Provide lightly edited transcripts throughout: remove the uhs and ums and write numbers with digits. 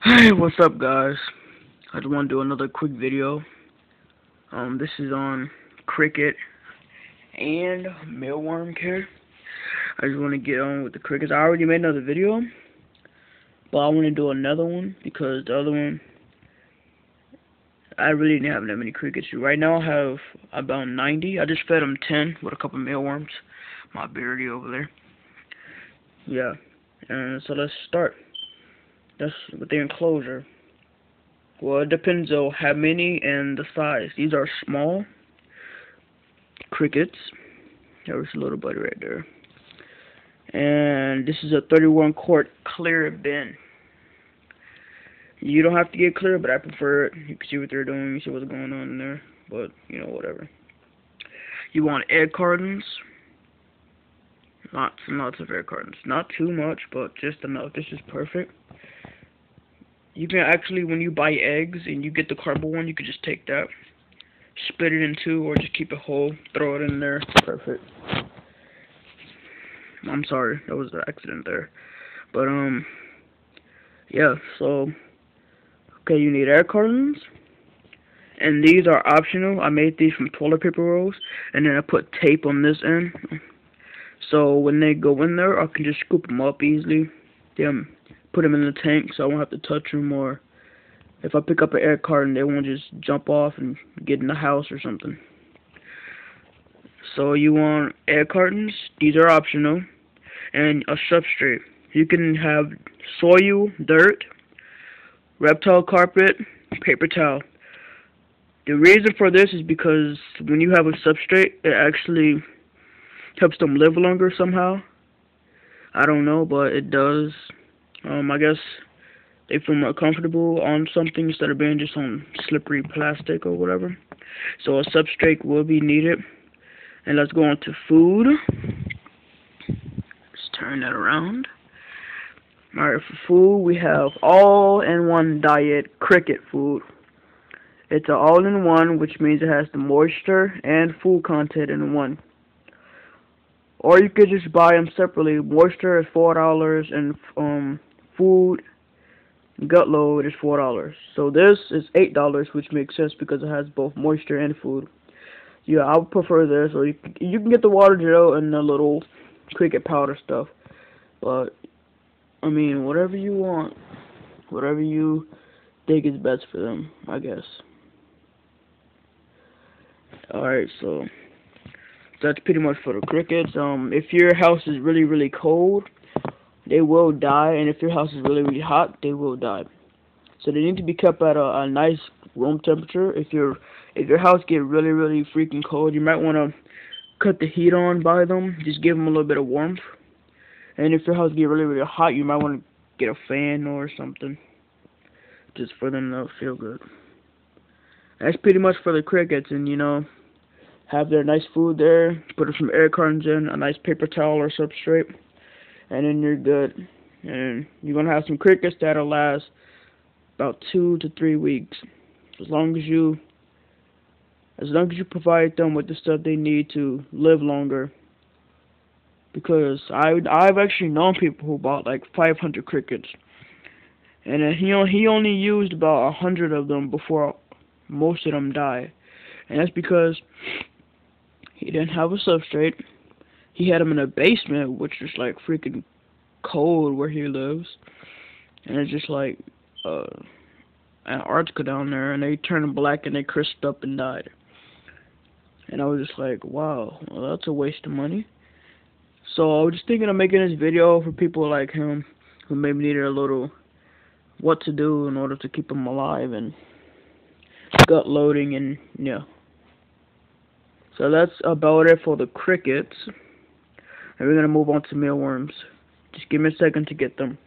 Hey, what's up, guys? I just want to do another quick video. This is on cricket and mealworm care. I just want to get on with the crickets. I already made another video, but I want to do another one because the other one, I really didn't have that many crickets. Right now, I have about 90. I just fed them 10 with a couple mealworms. My beardy over there. Yeah, and so let's start. That's with the enclosure. Well, it depends on how many and the size. These are small crickets. There's a little buddy right there. And this is a 31 quart clear bin. You don't have to get clear, but I prefer it. You can see what they're doing. You see what's going on in there. But, whatever. You want egg cartons. Lots and lots of egg cartons. Not too much, but just enough. This is perfect. You can actually, when you buy eggs and you get the cardboard one, you can just take that, split it in two, or just keep it whole, throw it in there. Perfect. I'm sorry, that was an accident there. But, yeah, so, okay, you need egg cartons, and these are optional. I made these from toilet paper rolls, and then I put tape on this end, so when they go in there, I can just scoop them up easily. Put them in the tank so I won't have to touch them, or if I pick up an egg carton, they won't just jump off and get in the house or something. So you want egg cartons, these are optional, and a substrate. You can have soil, dirt, reptile carpet, paper towel. The reason for this is because when you have a substrate, it actually helps them live longer somehow. I don't know, but it does. I guess they feel more comfortable on something instead of being just on slippery plastic or whatever. So a substrate will be needed. And let's go on to food. Let's turn that around. Alright, for food, we have all-in-one diet cricket food. It's an all-in-one, which means it has the moisture and food content in one. Or you could just buy them separately. Moisture is $4, and food gut load is $4. So this is $8, which makes sense because it has both moisture and food. Yeah, I would prefer this. Or you can get the water gel and the little cricket powder stuff. But I mean, whatever you want, whatever you think is best for them, I guess. Alright, so that's pretty much for the crickets. If your house is really, really cold, they will die, and if your house is really, really hot, they will die. So they need to be kept at a nice room temperature. If your house get really, really freaking cold, you might want to cut the heat on by them. Just give them a little bit of warmth. And if your house get really, really hot, you might want to get a fan or something, just for them to feel good. That's pretty much for the crickets, and have their nice food there, put some air cartons in, a nice paper towel or substrate, and then you're good. And you're gonna have some crickets that'll last about 2 to 3 weeks, as long as you provide them with the stuff they need to live longer. Because I've actually known people who bought like 500 crickets, and then he only used about 100 of them before most of them died, and that's because he didn't have a substrate. He had them in a basement, which is like freaking cold where he lives, and it's just like Antarctica down there, and they turned black and they crisped up and died. And I was just like, wow, well, that's a waste of money. So I was just thinking of making this video for people like him who maybe needed a little what to do in order to keep them alive and gut loading, and yeah. So that's about it for the crickets. And we're going to move on to mealworms. Just give me a second to get them.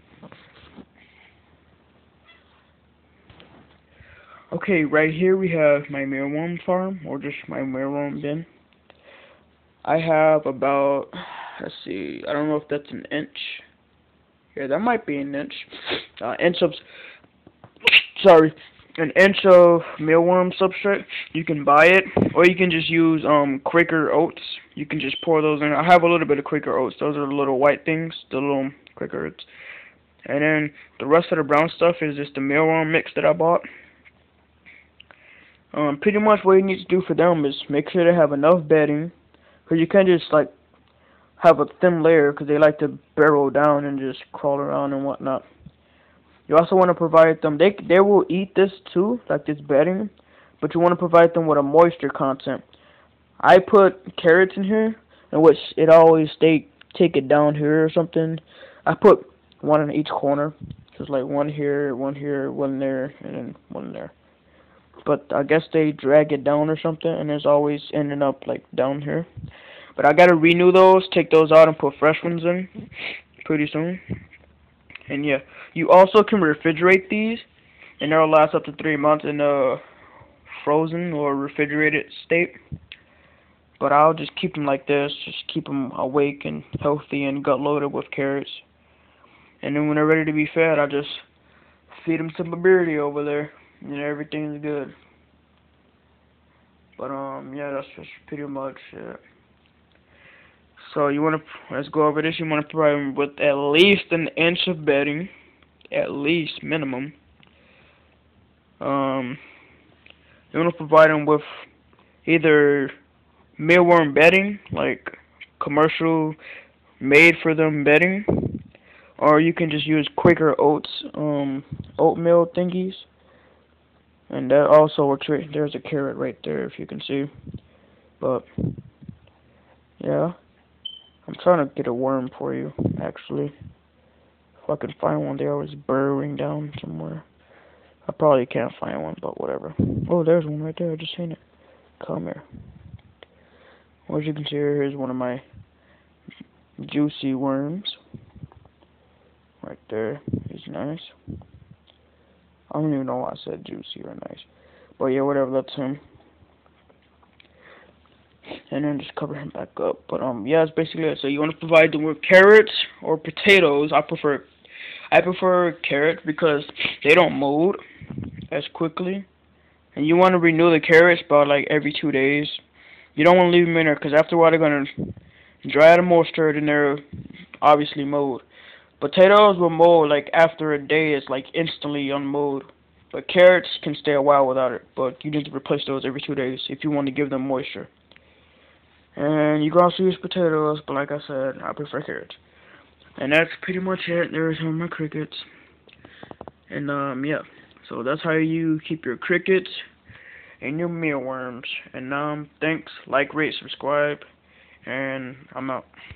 Okay, right here we have my mealworm farm, or just my mealworm bin. I have about, let's see, I don't know if that's an inch. Yeah, that might be an inch. An inch of mealworm substrate. You can buy it, or you can just use Quaker oats. You can just pour those in. I have a little bit of Quaker oats. Those are the little white things, the little Quaker oats. And then the rest of the brown stuff is just the mealworm mix that I bought. Pretty much what you need to do for them is make sure they have enough bedding, because you can't just like have a thin layer, because they like to burrow down and just crawl around and whatnot. You also want to provide them, they will eat this too, like this bedding, but you want to provide them with a moisture content. I put carrots in here, in which it always they take it down here or something. I put one in each corner, just like one here, one there, and then one there. But I guess they drag it down or something, and it's always ending up like down here. But I gotta renew those, take those out, and put fresh ones in pretty soon. And yeah, you also can refrigerate these, and they'll last up to 3 months in a frozen or refrigerated state. But I'll just keep them like this, just keep them awake and healthy and gut loaded with carrots. And then when they're ready to be fed, I just feed them some birdie over there, and everything's good. But yeah, that's just pretty much it. So you want to, let's go over this. You want to provide them with at least an inch of bedding, at least minimum. You want to provide them with either mealworm bedding, like commercial made for them bedding, or you can just use Quaker Oats oatmeal thingies. And that also works. There's a carrot right there, if you can see. But yeah, I'm trying to get a worm for you, actually. If I can find one, they're always burrowing down somewhere. I probably can't find one, but whatever. Oh, there's one right there. I just seen it. Come here. Well, as you can see, here's one of my juicy worms. Right there. He's nice. I don't even know why I said juicy or nice. But yeah, whatever, that's him. And then just cover him back up. But yeah, that's basically it. So you want to provide them with carrots or potatoes. I prefer carrots because they don't mold as quickly. And you want to renew the carrots about like every 2 days. You don't want to leave them in there because after a while they're going to dry out of moisture and they're obviously mold. Potatoes will mold like after a day. It's like instantly on mold. But carrots can stay a while without it. But you need to replace those every 2 days if you want to give them moisture. And you can also use potatoes, but like I said, I prefer carrots. And that's pretty much it. There's all my crickets. And yeah. So that's how you keep your crickets and your mealworms. And thanks, like, rate, subscribe, and I'm out.